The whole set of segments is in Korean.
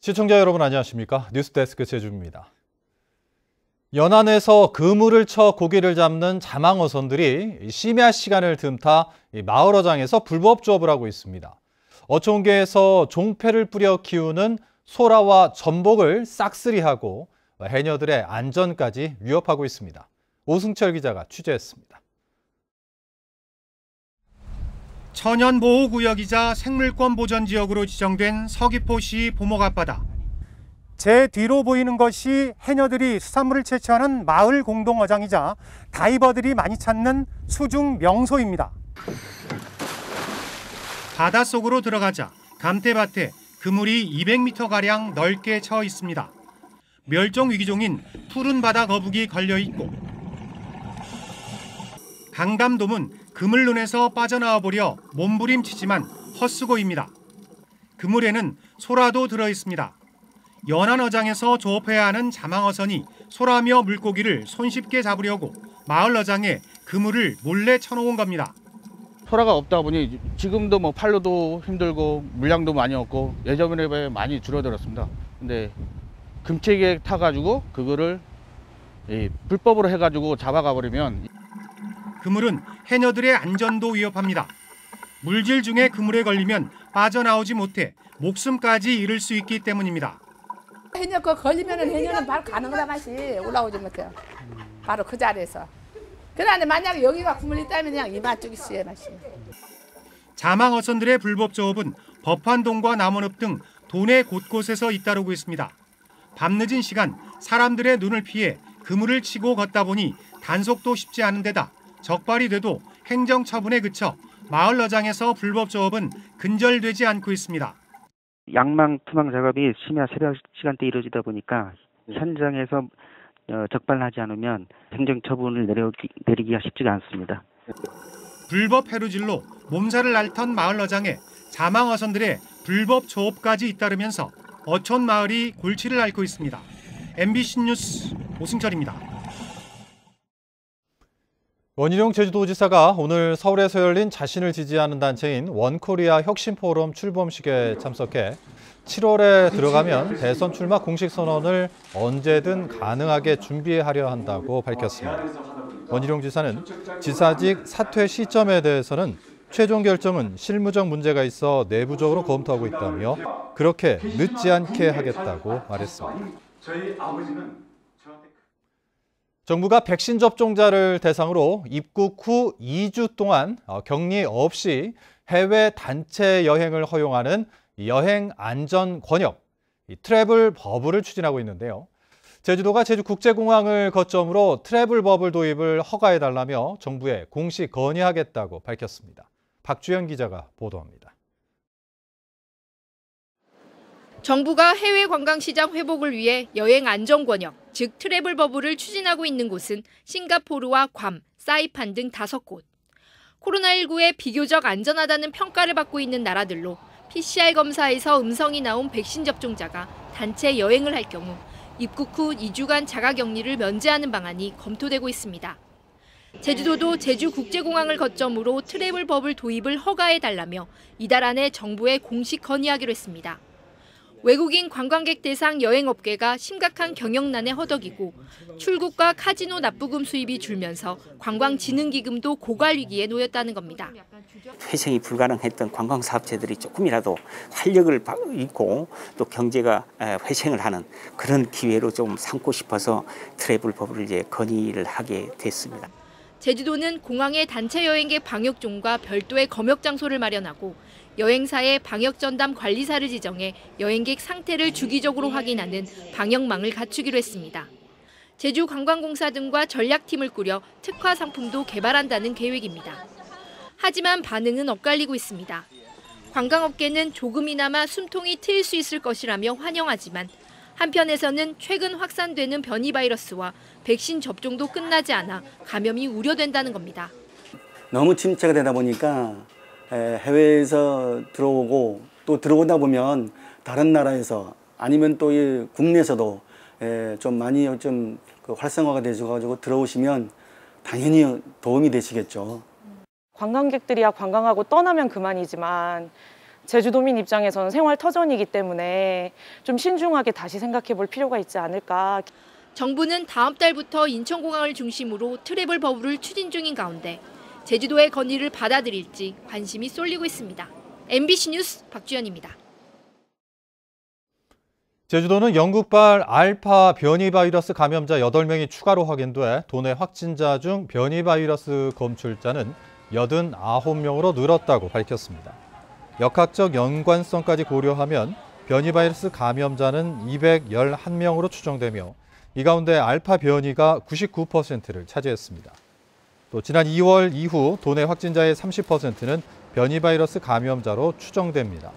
시청자 여러분 안녕하십니까? 뉴스데스크 제주입니다. 연안에서 그물을 쳐 고기를 잡는 자망어선들이 심야 시간을 틈타 마을어장에서 불법 조업을 하고 있습니다. 어촌계에서 종패를 뿌려 키우는 소라와 전복을 싹쓸이하고 해녀들의 안전까지 위협하고 있습니다. 오승철 기자가 취재했습니다. 천연보호구역이자 생물권 보전지역으로 지정된 서귀포시 보목 앞바다. 제 뒤로 보이는 것이 해녀들이 수산물을 채취하는 마을 공동어장이자 다이버들이 많이 찾는 수중 명소입니다. 바닷속으로 들어가자 감태밭에 그물이 200m가량 넓게 쳐 있습니다. 멸종위기종인 푸른 바다 거북이 걸려있고 강담돔은 그물눈에서 빠져나와 보려 몸부림치지만 헛수고입니다. 그물에는 소라도 들어있습니다. 연안어장에서 조업해야 하는 자망어선이 소라며 물고기를 손쉽게 잡으려고 마을어장에 그물을 몰래 쳐놓은 겁니다. 소라가 없다 보니 지금도 뭐 팔로도 힘들고 물량도 많이 없고 예전에 비해 많이 줄어들었습니다. 근데 금체기에 타가지고 그거를 불법으로 해가지고 잡아가 버리면 그물은 해녀들의 안전도 위협합니다. 물질 중에 그물에 걸리면 빠져나오지 못해 목숨까지 잃을 수 있기 때문입니다. 해녀 거 걸리면은 해녀는 바로 가는 거다 맛이 올라오지 못해요. 바로 그 자리에서. 그런데 만약에 여기가 그물이 있다면 그냥 이만 쪽이 쓰여 맛이. 자망어선들의 불법 조업은 법한동과 남원읍 등 도내 곳곳에서 잇따르고 있습니다. 밤늦은 시간 사람들의 눈을 피해 그물을 치고 걷다 보니 단속도 쉽지 않은 데다 적발이 돼도 행정처분에 그쳐 마을어장에서 불법 조업은 근절되지 않고 있습니다. 양망 투망 작업이 심야 새벽 시간대에 이루어지다 보니까 현장에서 적발하지 않으면 행정처분을 내리기가 쉽지가 않습니다. 불법 해루질로 몸살을 앓던 마을어장에 자망어선들의 불법 조업까지 잇따르면서 어촌 마을이 골치를 앓고 있습니다. MBC 뉴스 오승철입니다. 원희룡 제주도지사가 오늘 서울에서 열린 자신을 지지하는 단체인 원코리아 혁신포럼 출범식에 참석해 7월에 들어가면 대선 출마 공식 선언을 언제든 가능하게 준비하려 한다고 밝혔습니다. 원희룡 지사는 지사직 사퇴 시점에 대해서는 최종 결정은 실무적 문제가 있어 내부적으로 검토하고 있다며 그렇게 늦지 않게 하겠다고 말했습니다. 정부가 백신 접종자를 대상으로 입국 후 2주 동안 격리 없이 해외 단체 여행을 허용하는 여행 안전 권역, 트래블 버블을 추진하고 있는데요. 제주도가 제주국제공항을 거점으로 트래블 버블 도입을 허가해달라며 정부에 공식 건의하겠다고 밝혔습니다. 박주연 기자가 보도합니다. 정부가 해외 관광 시장 회복을 위해 여행 안전 권역, 즉 트래블 버블을 추진하고 있는 곳은 싱가포르와 괌, 사이판 등 5곳. 코로나19에 비교적 안전하다는 평가를 받고 있는 나라들로 PCR 검사에서 음성이 나온 백신 접종자가 단체 여행을 할 경우 입국 후 2주간 자가격리를 면제하는 방안이 검토되고 있습니다. 제주도도 제주국제공항을 거점으로 트래블 버블 도입을 허가해달라며 이달 안에 정부에 공식 건의하기로 했습니다. 외국인 관광객 대상 여행업계가 심각한 경영난에 허덕이고 출국과 카지노 납부금 수입이 줄면서 관광진흥기금도 고갈 위기에 놓였다는 겁니다. 회생이 불가능했던 관광사업체들이 조금이라도 활력을 잃고 또 경제가 회생을 하는 그런 기회로 좀 삼고 싶어서 트래블 버블을 이제 건의를 하게 됐습니다. 제주도는 공항에 단체 여행객 방역존과 별도의 검역 장소를 마련하고 여행사의 방역전담 관리사를 지정해 여행객 상태를 주기적으로 확인하는 방역망을 갖추기로 했습니다. 제주관광공사 등과 전략팀을 꾸려 특화 상품도 개발한다는 계획입니다. 하지만 반응은 엇갈리고 있습니다. 관광업계는 조금이나마 숨통이 트일 수 있을 것이라며 환영하지만 한편에서는 최근 확산되는 변이 바이러스와 백신 접종도 끝나지 않아 감염이 우려된다는 겁니다. 너무 침체가 되다 보니까 해외에서 들어오고 또 들어오다 보면 다른 나라에서 아니면 또 국내에서도 좀 많이 좀 활성화가 되셔가지고 들어오시면 당연히 도움이 되시겠죠. 관광객들이야 관광하고 떠나면 그만이지만 제주도민 입장에서는 생활 터전이기 때문에 좀 신중하게 다시 생각해 볼 필요가 있지 않을까. 정부는 다음 달부터 인천공항을 중심으로 트래블 버블을 추진 중인 가운데 제주도의 건의를 받아들일지 관심이 쏠리고 있습니다. MBC 뉴스 박주연입니다. 제주도는 영국발 알파 변이 바이러스 감염자 8명이 추가로 확인돼 도내 확진자 중 변이 바이러스 검출자는 89명으로 늘었다고 밝혔습니다. 역학적 연관성까지 고려하면 변이 바이러스 감염자는 211명으로 추정되며 이 가운데 알파 변이가 99%를 차지했습니다. 또 지난 2월 이후 도내 확진자의 30%는 변이 바이러스 감염자로 추정됩니다.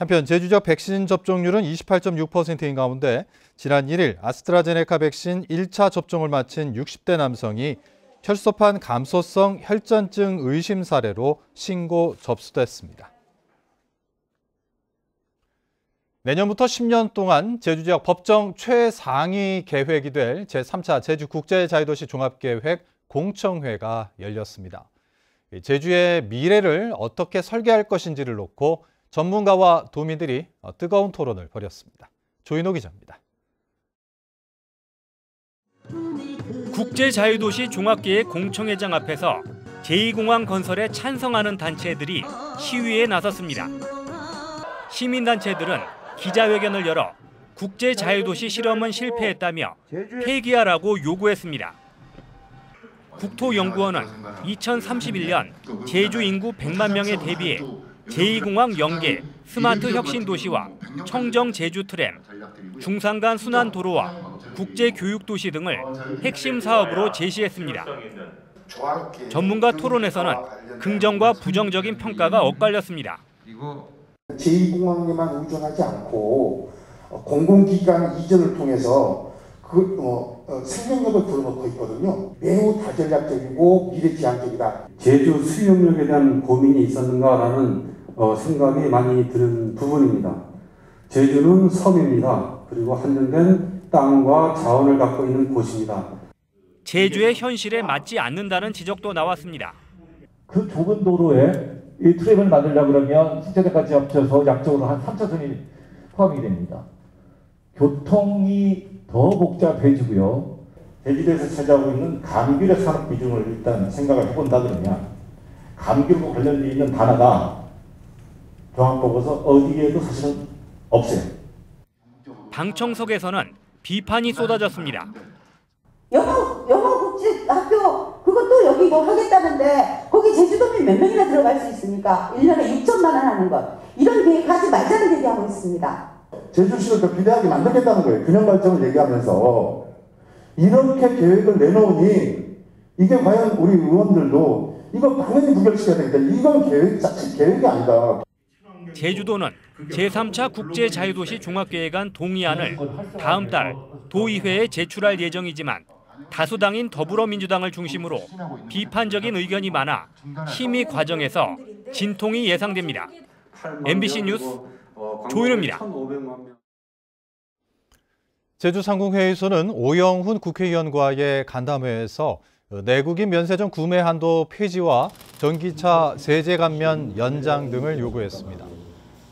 한편 제주적 백신 접종률은 28.6%인 가운데 지난 1일 아스트라제네카 백신 1차 접종을 마친 60대 남성이 혈소판 감소성 혈전증 의심 사례로 신고 접수됐습니다. 내년부터 10년 동안 제주 지역 법정 최상위 계획이 될 제3차 제주국제자유도시 종합계획 공청회가 열렸습니다. 제주의 미래를 어떻게 설계할 것인지를 놓고 전문가와 도민들이 뜨거운 토론을 벌였습니다. 조인호 기자입니다. 국제자유도시 종합계획 공청회장 앞에서 제2공항 건설에 찬성하는 단체들이 시위에 나섰습니다. 시민단체들은 기자회견을 열어 국제자유도시 실험은 실패했다며 폐기하라고 요구했습니다. 국토연구원은 2031년 제주 인구 100만 명에 대비해 제2공항 연계, 스마트 혁신도시와 청정 제주 트램, 중산간 순환도로와 국제교육도시 등을 핵심 사업으로 제시했습니다. 전문가 토론에서는 긍정과 부정적인 평가가 엇갈렸습니다. 제2공항에만 의존하지 않고 공공기관 이전을 통해서 생명력을 불어넣고 있거든요. 매우 다전략적이고 미래지향적이다. 제주 수용력에 대한 고민이 있었는가라는 생각이 많이 드는 부분입니다. 제주는 섬입니다. 그리고 한정된 땅과 자원을 갖고 있는 곳입니다. 제주의 현실에 맞지 않는다는 지적도 나왔습니다. 그 좁은 도로에 이 트램을 만들려고 그러면 승차대까지 합쳐서 양쪽으로 한 3차선이 포함이 됩니다. 교통이 더 복잡해지고요. 제주도에서 차지하고 있는 감귤의 산업 비중을 일단 생각을 해본다 그러면 감귤과 관련되어 있는 단어가 종합보고서 어디에도 사실은 없어요. 방청석에서는 비판이 쏟아졌습니다. 영어국제학교 그것도 여기 뭐 하겠다는데 거기 제주도민 몇 명이나 들어갈 수 있습니까? 1년에 6천만 원 하는 것. 이런 계획 하지 말자는 얘기하고 있습니다. 제주시를 더 비대하게 만들겠다는 거예요. 균형 발전을 얘기하면서 이렇게 계획을 내놓으니 이게 과연 우리 의원들도 이거 당연히 무결시켜야 되겠다. 이건 계획이 아니다. 제주도는 제3차 국제자유도시 종합계획안 동의안을 다음 달 도의회에 제출할 예정이지만 다수당인 더불어민주당을 중심으로 비판적인 의견이 많아 심의 과정에서 진통이 예상됩니다. MBC 뉴스 조인호입니다. 제주 상공회의소는 오영훈 국회의원과의 간담회에서 내국인 면세점 구매 한도 폐지와 전기차 세제 감면 연장 등을 요구했습니다.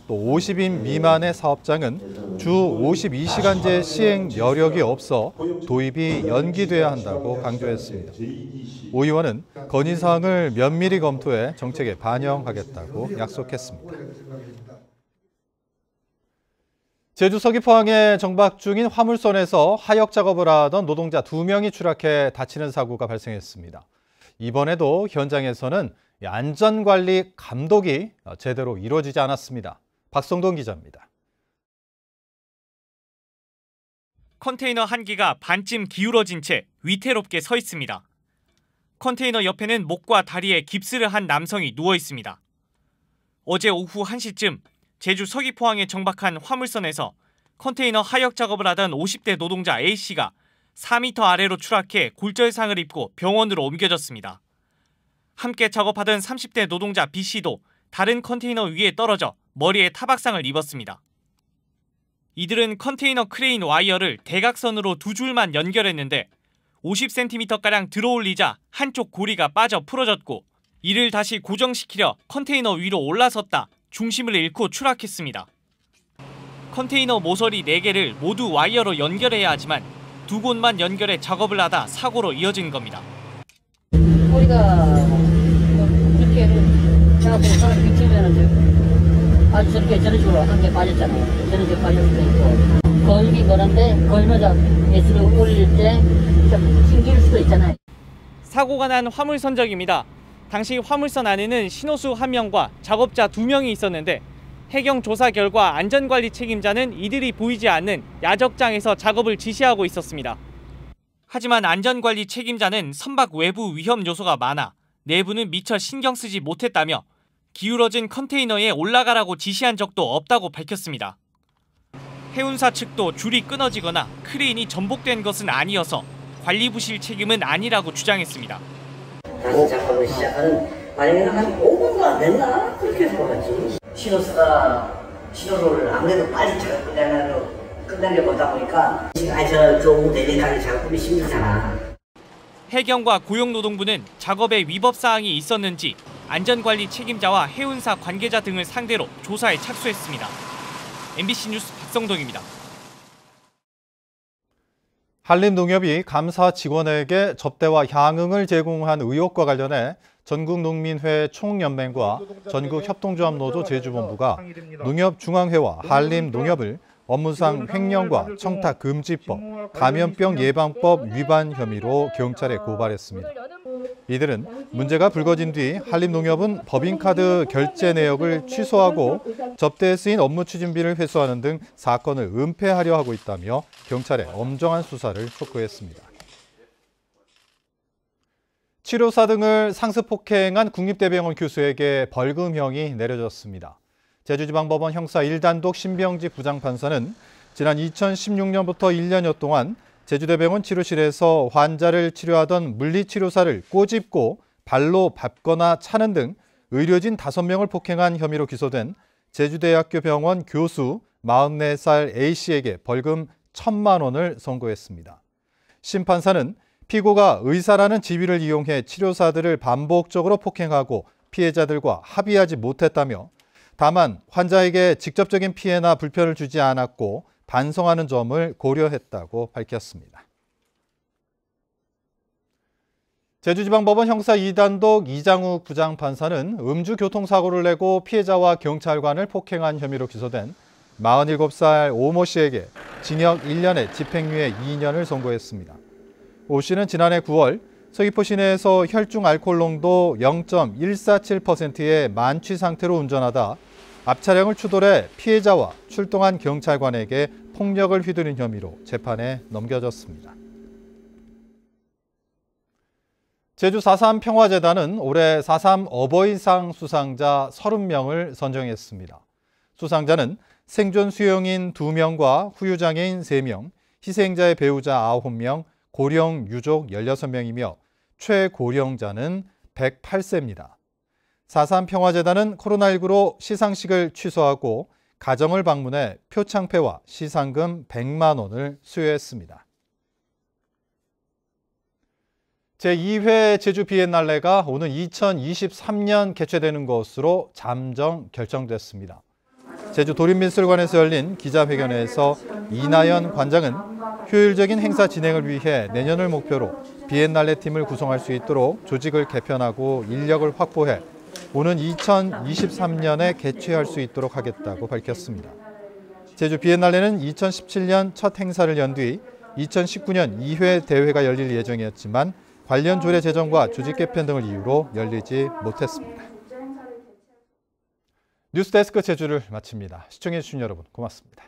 또 50인 미만의 사업장은 주 52시간제 시행 여력이 없어 도입이 연기돼야 한다고 강조했습니다. 오 의원은 건의사항을 면밀히 검토해 정책에 반영하겠다고 약속했습니다. 제주 서귀포항에 정박 중인 화물선에서 하역 작업을 하던 노동자 2명이 추락해 다치는 사고가 발생했습니다. 이번에도 현장에서는 안전관리 감독이 제대로 이루어지지 않았습니다. 박성동 기자입니다. 컨테이너 한 개가 반쯤 기울어진 채 위태롭게 서 있습니다. 컨테이너 옆에는 목과 다리에 깁스를 한 남성이 누워 있습니다. 어제 오후 1시쯤 제주 서귀포항에 정박한 화물선에서 컨테이너 하역 작업을 하던 50대 노동자 A씨가 4m 아래로 추락해 골절상을 입고 병원으로 옮겨졌습니다. 함께 작업하던 30대 노동자 B씨도 다른 컨테이너 위에 떨어져 머리에 타박상을 입었습니다. 이들은 컨테이너 크레인 와이어를 대각선으로 2줄만 연결했는데 50cm가량 들어올리자 한쪽 고리가 빠져 풀어졌고 이를 다시 고정시키려 컨테이너 위로 올라섰다 중심을 잃고 추락했습니다. 컨테이너 모서리 4개를 모두 와이어로 연결해야 하지만 2곳만 연결해 작업을 하다 사고로 이어진 겁니다. 우리가 이렇게 작업을 사람 비치면 아주 저런 식으로 한 개 빠졌잖아요. 저런 게 빠질 수도 있고 걸긴 거는데 걸마다 예술을 올릴 때 좀 튕길 수도 있잖아요. 사고가 난 화물 선적입니다. 당시 화물선 안에는 신호수 1명과 작업자 2명이 있었는데 해경 조사 결과 안전관리 책임자는 이들이 보이지 않는 야적장에서 작업을 지시하고 있었습니다. 하지만 안전관리 책임자는 선박 외부 위험 요소가 많아 내부는 미처 신경 쓰지 못했다며 기울어진 컨테이너에 올라가라고 지시한 적도 없다고 밝혔습니다. 해운사 측도 줄이 끊어지거나 크레인이 전복된 것은 아니어서 관리부실 책임은 아니라고 주장했습니다. 다시 작업을 시작하는 만약에 한 5분도 안 됐나? 그렇게 해서 그렇지. 신호를 아무래도 빨리 끝내려고 하다 보니까 저 오후 내내까지 작업이 힘들잖아. 해경과 고용노동부는 작업에 위법사항이 있었는지 안전관리 책임자와 해운사 관계자 등을 상대로 조사에 착수했습니다. MBC 뉴스 박성동입니다. 한림농협이 감사 직원에게 접대와 향응을 제공한 의혹과 관련해 전국농민회 총연맹과 전국협동조합노조 제주본부가 농협중앙회와 한림농협을 업무상 횡령과 청탁금지법, 감염병 예방법 위반 혐의로 경찰에 고발했습니다. 이들은 문제가 불거진 뒤 한림농협은 법인카드 결제 내역을 취소하고 접대에 쓰인 업무 추진비를 회수하는 등 사건을 은폐하려 하고 있다며 경찰에 엄정한 수사를 촉구했습니다. 치료사 등을 상습폭행한 국립대병원 교수에게 벌금형이 내려졌습니다. 제주지방법원 형사 1단독 신병지 부장판사는 지난 2016년부터 1년여 동안 제주대병원 치료실에서 환자를 치료하던 물리치료사를 꼬집고 발로 밟거나 차는 등 의료진 5명을 폭행한 혐의로 기소된 제주대학교 병원 교수 44살 A씨에게 벌금 1,000만 원을 선고했습니다. 심판사는 피고가 의사라는 지위를 이용해 치료사들을 반복적으로 폭행하고 피해자들과 합의하지 못했다며 다만 환자에게 직접적인 피해나 불편을 주지 않았고 반성하는 점을 고려했다고 밝혔습니다. 제주지방법원 형사 2단독 이장욱 부장판사는 음주교통사고를 내고 피해자와 경찰관을 폭행한 혐의로 기소된 47살 오모 씨에게 징역 1년에 집행유예 2년을 선고했습니다. 오 씨는 지난해 9월 서귀포 시내에서 혈중 알코올 농도 0.147%의 만취 상태로 운전하다 앞 차량을 추돌해 피해자와 출동한 경찰관에게 폭력을 휘두른 혐의로 재판에 넘겨졌습니다. 제주 4.3 평화재단은 올해 4.3 어버이상 수상자 30명을 선정했습니다. 수상자는 생존 수용인 2명과 후유장애인 3명, 희생자의 배우자 9명, 고령 유족 16명이며 최고령자는 108세입니다. 4.3 평화재단은 코로나19로 시상식을 취소하고 가정을 방문해 표창패와 시상금 100만 원을 수여했습니다. 제2회 제주 비엔날레가 오는 2023년 개최되는 것으로 잠정 결정됐습니다. 제주 도립미술관에서 열린 기자회견에서 이나연 관장은 효율적인 행사 진행을 위해 내년을 목표로 비엔날레 팀을 구성할 수 있도록 조직을 개편하고 인력을 확보해 오는 2023년에 개최할 수 있도록 하겠다고 밝혔습니다. 제주 비엔날레는 2017년 첫 행사를 연 뒤 2019년 2회 대회가 열릴 예정이었지만 관련 조례 제정과 조직 개편 등을 이유로 열리지 못했습니다. 뉴스데스크 제주를 마칩니다. 시청해주신 여러분 고맙습니다.